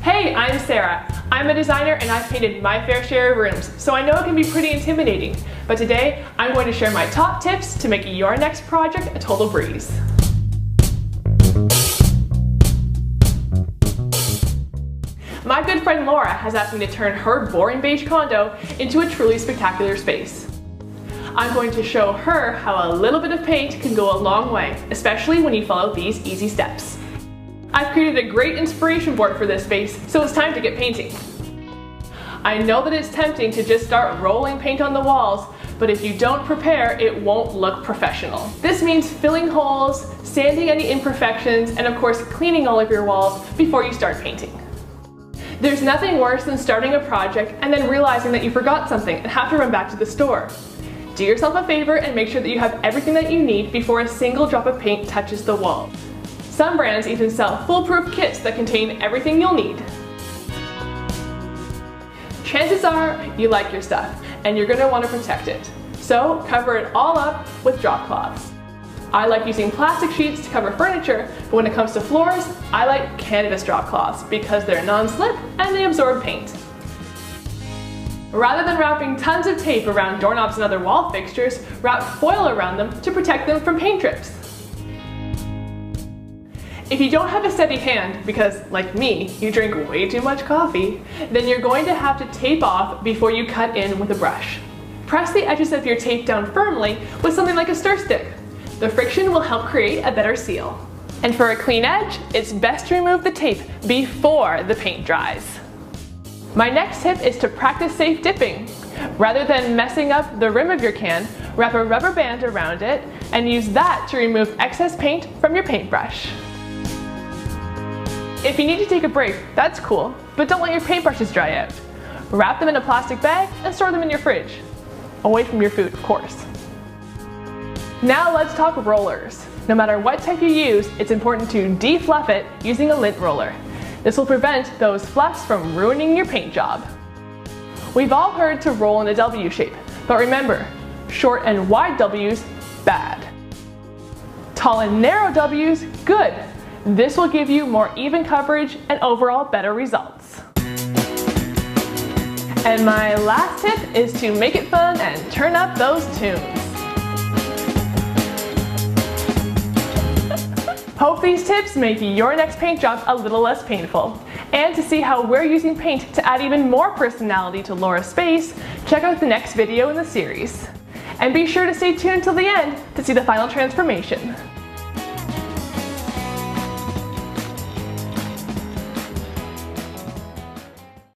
Hey, I'm Sarah. I'm a designer and I've painted my fair share of rooms, so I know it can be pretty intimidating. But today, I'm going to share my top tips to make your next project a total breeze. My good friend Laura has asked me to turn her boring beige condo into a truly spectacular space. I'm going to show her how a little bit of paint can go a long way, especially when you follow these easy steps. I've created a great inspiration board for this space, so it's time to get painting. I know that it's tempting to just start rolling paint on the walls, but if you don't prepare, it won't look professional. This means filling holes, sanding any imperfections, and of course cleaning all of your walls before you start painting. There's nothing worse than starting a project and then realizing that you forgot something and have to run back to the store. Do yourself a favor and make sure that you have everything that you need before a single drop of paint touches the wall. Some brands even sell foolproof kits that contain everything you'll need. Chances are you like your stuff and you're going to want to protect it. So cover it all up with drop cloths. I like using plastic sheets to cover furniture, but when it comes to floors, I like canvas drop cloths because they're non-slip and they absorb paint. Rather than wrapping tons of tape around doorknobs and other wall fixtures, wrap foil around them to protect them from paint drips. If you don't have a steady hand, because like me, you drink way too much coffee, then you're going to have to tape off before you cut in with a brush. Press the edges of your tape down firmly with something like a stir stick. The friction will help create a better seal. And for a clean edge, it's best to remove the tape before the paint dries. My next tip is to practice safe dipping. Rather than messing up the rim of your can, wrap a rubber band around it and use that to remove excess paint from your paintbrush. If you need to take a break, that's cool, but don't let your paintbrushes dry out. Wrap them in a plastic bag and store them in your fridge. Away from your food, of course. Now let's talk rollers. No matter what type you use, it's important to de-fluff it using a lint roller. This will prevent those fluffs from ruining your paint job. We've all heard to roll in a W shape, but remember, short and wide W's, bad. Tall and narrow W's, good. This will give you more even coverage and overall better results. And my last tip is to make it fun and turn up those tunes. Hope these tips make your next paint job a little less painful. And to see how we're using paint to add even more personality to Laura's space, check out the next video in the series. And be sure to stay tuned till the end to see the final transformation.